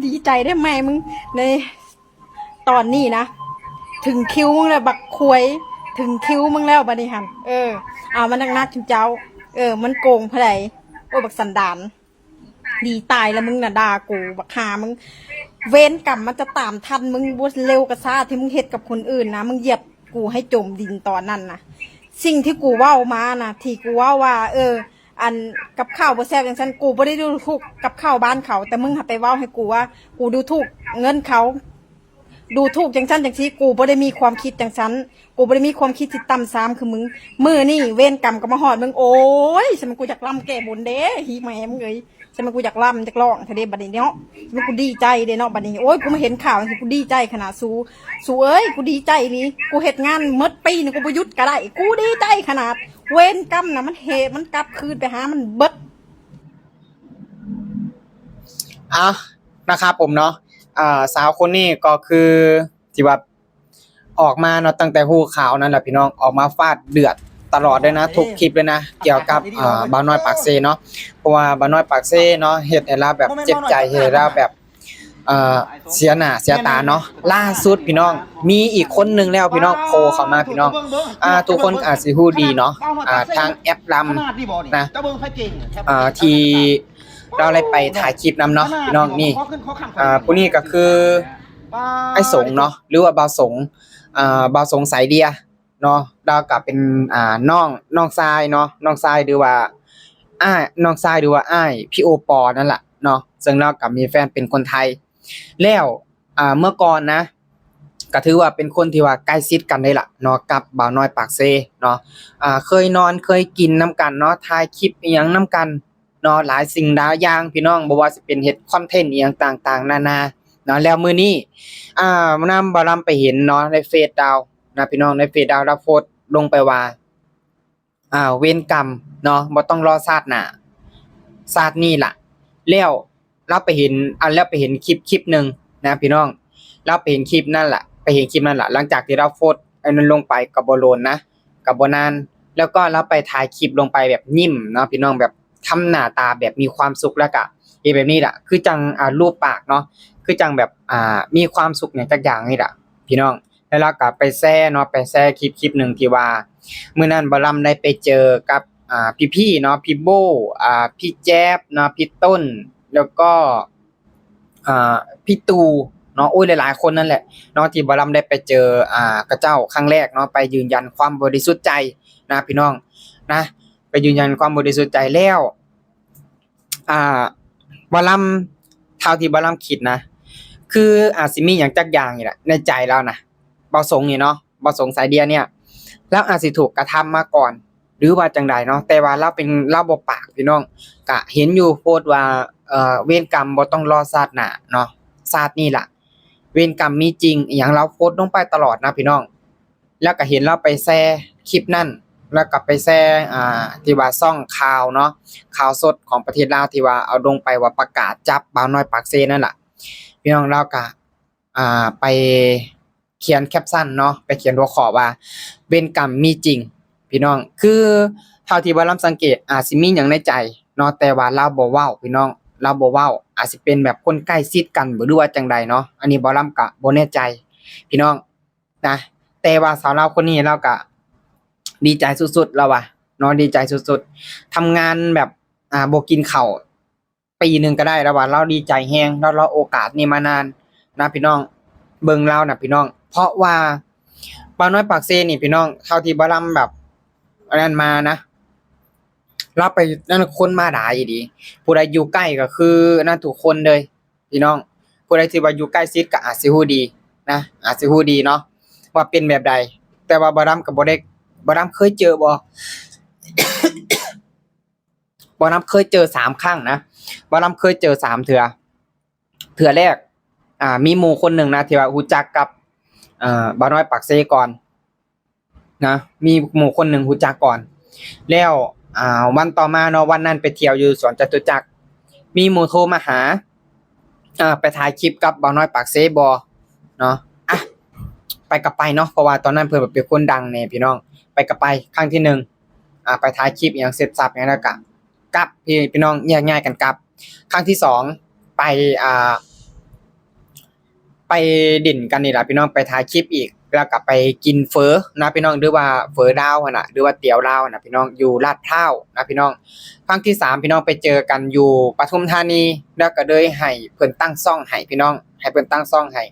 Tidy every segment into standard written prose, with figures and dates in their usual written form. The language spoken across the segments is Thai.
ดีใจได้ไหมมึงในตอนนี้นะถึงคิวมึงแล้วบักควยถึงคิวมึงแล้วบัดนี้หันเอามันนักๆถึงเจ้ามันโกงเพราะไรโอ้บักสันดานดีตายแล้วมึงน่ะด่ากูบักหามึงเว้นกรรมมันจะตามทันมึงบ่เร็วกระซ่าที่มึงเฮ็ดกับคนอื่นนะมึงเหยียบกูให้จมดินตอนนั้นนะสิ่งที่กูเว้ามานะที่กูเว้าว่าอันกับข้าวบ่แซ่บอย่างฉันกูบ่ได้ดูถูกกับข้าวบ้านเขาแต่มึงหาไปเว้าให้กูว่ากูดูถูกเงินเขาดูถูกจังฉันจังซี่กูบ่ได้มีความคิดจังฉันกูบ่ได้มีความคิดที่ต่ำซ้ำคือมึงมื้อนี่เวรกรรมก็มาฮอดมึงโอ้ยฉันมันกูอยากล่ำแก้บนเด้ฮีแม่มึงเอ้ยฉันมันกูอยากล่ำอยากร้องทะเลบัดนี้เนาะฉันมันกูดีใจเด้เนาะบัดนี้โอ้ยกูมาเห็นข่าวกูดีใจขนาดสู้เอ้ยกูดีใจนี่กูเฮ็ดงานหมดปีนี่กูบ่หยุดก็ได้กูดีใจขนาดเวรกรรมน่ะมันกลับคืนไปหามันเบิดนะครับผมเนาะสาวคนนี้ก็คือที่ว่าออกมาเนาะตั้งแต่ฮู้ข่าวนั่นแหละพี่น้องออกมาฟาดเดือดตลอดเลยนะทุกคลิปเลยนะเกี่ยวกับบ่าวน้อยปากเซเนาะเพราะว่าบ่าวน้อยปากเซเนาะเฮ็ดให้เราแบบเจ็บใจเฮ็ดให้เราแบบเสียหน้าเสียตาเนาะล่าสุดพี่น้องมีอีกคนนึงแล้วพี่น้องโผล่เข้ามาพี่น้องทุกคนอาจสิฮู้ดีเนาะทางแอปลำนะที่เราได้ไปถ่ายคลิปนำเนาะพี่น้องนี่ผู้นี้ก็คือไอ้สงเนาะหรือว่าบ่าวสงบ่าวสงสายเดียเนาะดาวกับเป็นน้องทรายเนาะน้องทรายหรือว่าน้องทรายหรือว่าอ้ายพี่โอปอนั่นแหละเนาะซึ่งเรากับมีแฟนเป็นคนไทยแล้วเมื่อก่อนนะก็ถือว่าเป็นคนที่ว่าใกล้ชิดกันได้ล่ะเนาะกับบ่าวน้อยปากเซเนาะเคยนอนเคยกินน้ำกันเนาะถ่ายคลิปอีหยังน้ำกันเนาะหลายสิ่งหลายอย่างพี่น้องบ่ว่าสิเป็นเฮ็ดคอนเทนต์อีหยังต่างๆนานาเนาะแล้วมื้อนี้นำบ่ลำไปเห็นเนาะในเฟซดาวนะพี่น้องในเฟซดาวโพสต์ลงไปว่าเวรกรรมเนาะบ่ต้องรอชาติหน้าชาตินี้ล่ะแล้วเราไปเห็นแล้วไปเห็นคลิปนึงนะพี่น้องเราไปเห็นคลิปนั่นล่ะหลังจากที่เราโพสต์อันนั้นลงไปก็บ่โลนนะก็บ่นานแล้วก็เราไปถ่ายคลิปลงไปแบบยิ้มเนาะพี่น้องแบบทำหน้าตาแบบมีความสุขแล้วก็แบบนี้ล่ะคือจังรูปปากเนาะคือจังแบบมีความสุขอย่างจักอย่างนี่ล่ะพี่น้องแล้วเราก็ไปแซ่เนาะไปแซ่คลิปนึงที่ว่ามื้อนั้นบ่ลำได้ไปเจอกับพี่ๆเนาะพี่โบพี่แจ๊บเนาะพี่ต้นแล้วก็พี่ตูเนาะโอ้ยหลายๆคนนั่นแหละเนาะที่บ่ลำได้ไปเจอกระเจ้าครั้งแรกเนาะไปยืนยันความบริสุทธิ์ใจนะพี่น้องนะไปยืนยันความบริสุทธิ์ใจแล้วบ่ลำเท่าที่บ่ลำคิดนะคืออาจสิมีหยังจักอย่างนี่แหละในใจเรานะบ่สงนี่เนาะบ่สงสายเดียเนี่ยแล้วอาจสิถูกกระทำมาก่อนหรือว่าจังใดเนาะแต่ว่าเราบ่ปากพี่น้องก็เห็นอยู่โพสต์ว่าเวรกรรมบ่ต้องรอชาติหน้าเนาะชาตินี้ล่ะเวรกรรมมีจริงอีหยังเราโพสต์ลงไปตลอดนะพี่น้องแล้วก็เห็นเราไปแชร์คลิปนั้นแล้วก็ไปแชร์ที่ว่าช่องข่าวเนาะข่าวสดของประเทศลาวที่ว่าเอาลงไปว่าประกาศจับบ่าวน้อยปากเซนั่นล่ะพี่น้องเราก็ไปเขียนแคปชั่นเนาะไปเขียนหัวข้อว่าเวรกรรมมีจริงพี่น้องคือเท่าที่บ่ลำสังเกตอาจสิมีหยังในใจเนาะแต่ว่าเราบ่เว้าพี่น้องเราบ่เว้าอาจสิเป็นแบบคนใกล้ชิดกันบ่รู้ว่าจังใดเนาะอันนี้บ่ลำก็บ่แน่ใจพี่น้องนะแต่ว่าสาวลาวคนนี้เราก็ดีใจสุดๆแล้วว่ะเนาะดีใจสุดๆทำงานแบบบ่กินข้าวปีนึงก็ได้แล้วว่าเราดีใจแฮงแล้วเราโอกาสนี้มานานนะพี่น้องเบิ่งเรานะพี่น้องเพราะว่าบ่าวน้อยปากเซนี่พี่น้องเท่าที่บ่ลำแบบอันนั้นมานะเราไปนั่นคนมาหลายอีดีผู้ใดอยู่ใกล้ก็คือนั่นทุกคนเลยพี่น้องผู้ใดที่ว่าอยู่ใกล้ชิดก็อาจสิฮู้ดีนะอาจสิฮู้ดีเนาะว่าเป็นแบบใดแต่ว่าบ่ลำก็บ่ลำเคยเจอบ่ บ่ลำเคยเจอ3ครั้งนะบ่ลำเคยเจอ3เทื่อแรกมีหมู่คนหนึ่งนะที่ว่ารู้จักกับบ่าวน้อยปากเซก่อนนะมีหมู่คนหนึ่งรู้จักก่อนแล้ววันต่อมาเนาะวันนั้นไปเที่ยวอยู่สวนจตุจักรมีหมู่โทรมาหาไปถ่ายคลิปกับบ่าวน้อยปากเซบ่เนาะไปกับไปเนาะเพราะว่าตอนนั้นเพิ่นเป็นคนดังแน่พี่น้องไปกับไปครั้งที่1ไปถ่ายคลิปอีหยังเสร็จสับหยังแล้วก็กลับพี่น้องแยกย้ายกันกลับครั้งที่2ไป ไปดิ่นกันนี่ล่ะพี่น้องไปถ่ายคลิปอีกแล้วก็ไปกินเฝอนะพี่น้องหรือว่าเฝอดาวหั่นน่ะหรือว่าเตี๋ยวลาวน่ะพี่น้องอยู่ลาดพร้าวนะพี่น้องครั้งที่3พี่น้องไปเจอกันอยู่ปทุมธานีแล้วก็เลยให้เพิ่นตั้งช่องให้พี่น้องให้เพิ่นตั้งช่องให้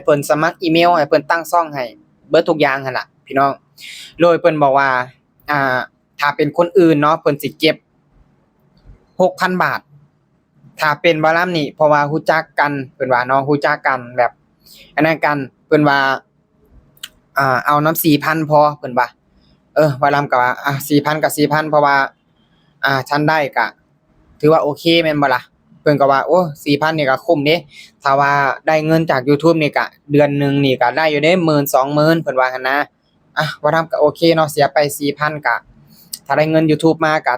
เพิ่นสมัครอีเมลให้เพิ่นตั้งช่องให้เบิดทุกอย่างหั่นน่ะพี่น้องโดยเพิ่นบอกว่าถ้าเป็นคนอื่นเนาะเพิ่นสิเก็บ 6,000 บาทถ้าเป็นบ่ลำนี่เพราะว่ารู้จักกันเพิ่นว่าเนาะรู้จักกันแบบอันนั้นกันเพิ่นว่าเอานำ 4,000 พอเพิ่นว่าบ่ลำก็ว่า4,000ก็4,000เพราะว่าฉันได้ก็ถือว่าโอเคแม่นบ่ล่ะเพิ่นก็ว่าโอ้ 4,000 นี่ก็คุ้มเด้ถ้าว่าได้เงินจาก YouTube นี่ก็เดือนหนึงนี่ก็ได้อยู่เด้10,000 20,000เพิ่นว่าหั่นนะบ่ลำก็โอเคเนาะเสียไป 4,000 ก็ถ้าได้เงิน YouTube มาก็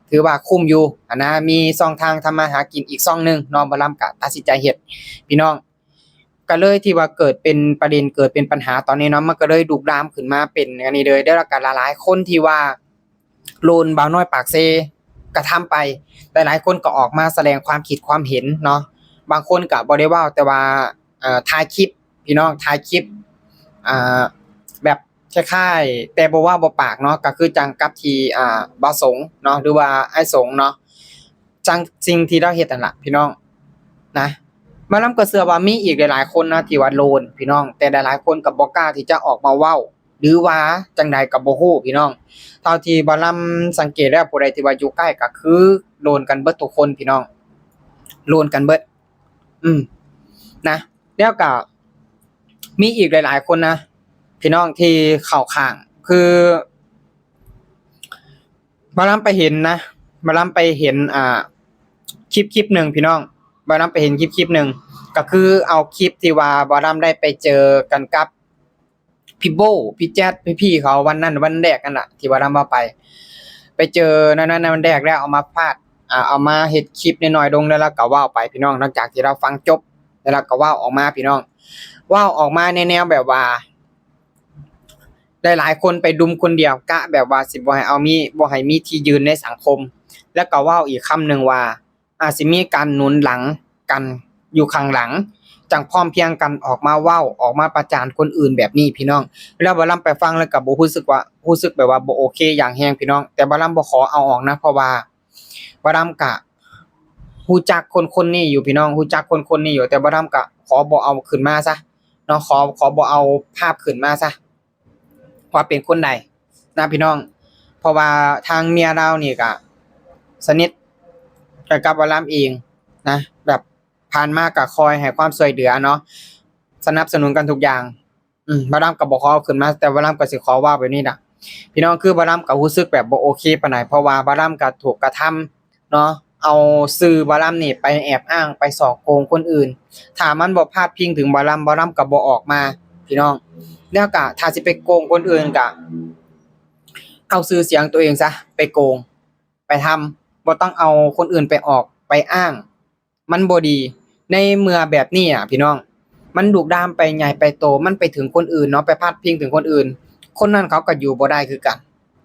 ถือว่าคุ้มอยู่นะมีช่องทางทำมาหากินอีกช่องหนึงเนาะบ่ลำก็ตัดสินใจเฮ็ดพี่น้องก็เลยที่ว่าเกิดเป็นประเด็นเกิดเป็นปัญหาตอนนี้เนาะมันก็เลยลุกลามขึ้นมาเป็นอันนี้เลยได้รับการหลายๆคนที่ว่าโลนบ่าวน้อยปากเซกระทำไปหลายๆคนก็ออกมาแสดงความคิดความเห็นเนาะบางคนก็บ่ได้เว้าแต่ว่าถ่ายคลิปพี่น้องถ่ายคลิปแบบคล้ายๆแต่บ่ว่าบ่ปากเนาะก็คือจังกับที่บ่าวสงเนาะหรือว่าอ้ายสงเนาะจังสิ่งที่เราเฮ็ดนั่นล่ะพี่น้องนะมาลำก็เชื่อว่ามีอีกหลายๆคนนะที่ว่าโลนพี่น้องแต่หลายๆคนก็บ่กล้าที่จะออกมาเว้าหรือว่าจังใดก็บ่ฮู้พี่น้องเท่าที่บ่ลำสังเกตแล้วผู้ใดที่ว่าอยู่ใกล้ก็คือโลนกันเบิดทุกคนพี่น้องโลนกันเบิดนะแล้วก็มีอีกหลายๆคนนะพี่น้องที่เข้าข้างคือบ่ลำไปเห็นนะบ่ลำไปเห็นคลิปหนึ่งพี่น้องบ่ลำไปเห็นคลิปหนึ่งก็คือเอาคลิปที่ว่าบ่ลำได้ไปเจอกันกับพี่โบพี่แจ๊ดพี่ๆเขาวันนั้นวันแรกนั่นน่ะที่บ่ลำว่าไปเจอนั้นวันแรกแล้วเอามาพาดเอามาเฮ็ดคลิปน้อยๆลงแล้วก็เว้าไปพี่น้องหลังจากที่เราฟังจบแล้วก็เว้าออกมาพี่น้องเว้าออกมาในแนวแบบว่าหลายๆคนไปดุมคนเดียวกะแบบว่าสิบ่ให้มีที่ยืนในสังคมแล้วก็เว้าอีกคำหนึ่งว่าสิมีการหนุนหลังกันอยู่ข้างหลังจังพร้อมเพรียงกันออกมาเว้าออกมาประจานคนอื่นแบบนี้พี่น้องแล้วบ่ลำไปฟังแล้วก็บ่รู้สึกแบบว่าบ่โอเคอย่างแรงพี่น้องแต่บ่ลำบ่ขอเอาออกนะเพราะว่าบ่ลำก็รู้จักคนๆนี้อยู่พี่น้องรู้จักคนๆนี้อยู่แต่บ่ลำก็ขอบ่เอาขึ้นมาซะเนาะขอบ่เอาภาพขึ้นมาซะว่าเป็นคนใดนะพี่น้องเพราะว่าทางเมียเรานี่ก็สนิทกับบ่ลำเองนะแบบผ่านมาก็คอยให้ความช่วยเหลือเนาะสนับสนุนกันทุกอย่างบ่ลำก็บ่ขอเอาขึ้นมาแต่บ่ลำก็สิขอว่าแบบนี้น่ะพี่น้องคือบ่ลำก็รู้สึกแบบบ่โอเคปานใดเพราะว่าบ่ลำก็ถูกกระทำเนาะเอาชื่อบ่ลำนี่ไปแอบอ้างไปสอกโกงคนอื่นถ้ามันบ่พาดพิงถึงบ่ลำก็บ่ออกมาพี่น้องแล้วก็ถ้าสิไปโกงคนอื่นก็เอาชื่อเสียงตัวเองซะไปโกงไปทำบ่ต้องเอาคนอื่นไปออกไปอ้างมันบ่ดีในเมื่อแบบนี้พี่น้องมันลุกลามไปใหญ่ไปโตมันไปถึงคนอื่นเนาะไปพาดพิงถึงคนอื่นคนนั้นเขาก็อยู่บ่ได้คือกัน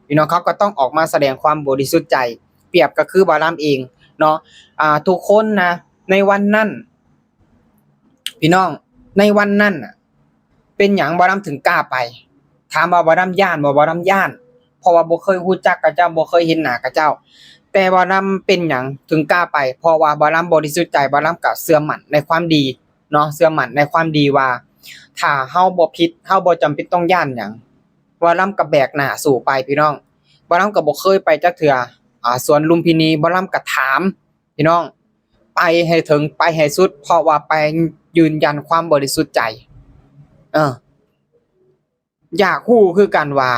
พี่น้องเขาก็ต้องออกมาแสดงความบริสุทธิ์ใจเปรียบก็คือบ่ลำเองเนาะทุกคนนะในวันนั้นพี่น้องในวันนั้นน่ะเป็นหยังบ่ลำถึงกล้าไปถามว่าบ่ลำย้านบ่ลำย้านเพราะว่าบ่เคยรู้จักกับเจ้าบ่เคยเห็นหน้ากับเจ้าแต่บ่ลำเป็นหยังถึงกล้าไปเพราะว่าบ่ลำบริสุทธิ์ใจบ่ลำก็เชื่อมั่นในความดีเนาะเชื่อมั่นในความดีว่าถ้าเฮาบ่ผิดเฮาบ่จำเป็นต้องย้านหยังบ่ลำก็แบกหน้าสู้ไปพี่น้องบ่ลำก็บ่เคยไปจักเทื่อสวนลุมพินีบ่ลำก็ถามพี่น้องไปให้ถึงไปให้สุดเพราะว่าไปยืนยันความบริสุทธิ์ใจอยากรู้คือกันว่า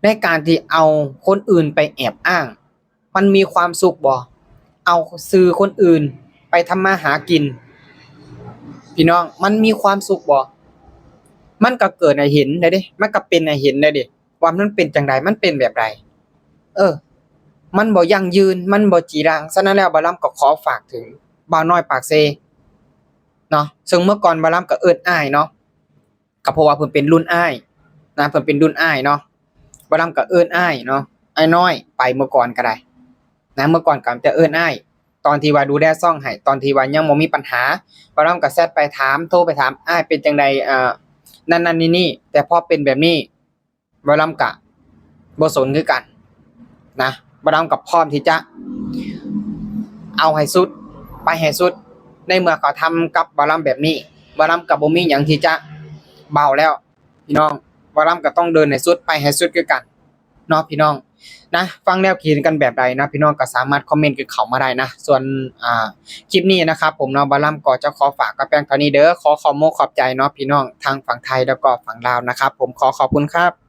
ในการที่เอาคนอื่นไปแอบอ้างมันมีความสุขบ่เอาชื่อคนอื่นไปทำมาหากินพี่น้องมันมีความสุขบ่มันก็เกิดให้เห็นได้เด้มันก็เป็นให้เห็นได้เด้ว่ามันเป็นจังไดมันเป็นแบบใดมันบ่ยั่งยืนมันบ่จีรังฉะนั้นแล้วบ่ลำก็ขอฝากถึงบ่าวน้อยปากเซเนาะซึ่งเมื่อก่อนบ่ลำก็เอิ้นอ้ายเนาะก็เพราะว่าเพิ่นเป็นรุ่นอ้ายนะเพิ่นเป็นรุ่นอ้ายเนาะบ่ลำก็เอิ้นอ้ายเนาะอ้ายน้อยไปเมื่อก่อนก็ได้นะเมื่อก่อนก็จะเอิ้นอ้าย ตอนที่ว่าดูแลซ่องให้ตอนที่ว่ายังบ่มีปัญหาบ่ลำก็แชทไปถามโทรไปถามอ้ายเป็นจังไดนั่นๆนี่ๆแต่พอเป็นแบบนี้บ่ลำก็บ่สนคือกันนะบ่ลำก็พร้อมที่จะเอาให้สุดไปให้สุดในเมื่อเขาทำกับบ่ลำแบบนี้บ่ลำก็บ่มีหยังที่จะเบาแล้วพี่น้องบ่ลำก็ต้องเดินให้สุดไปให้สุดคือกันเนาะพี่น้องนะฟังแนวคิดกันแบบใดนะพี่น้องก็สามารถคอมเมนต์กันเข้ามาได้นะส่วนคลิปนี้นะครับผมเนาะบ่ลำก็จะขอฝากกับเพียงเท่านี้เด้อขอขอบใจเนาะพี่น้องทางฝั่งไทยแล้วก็ฝั่งลาวนะครับผมขอขอบคุณครับ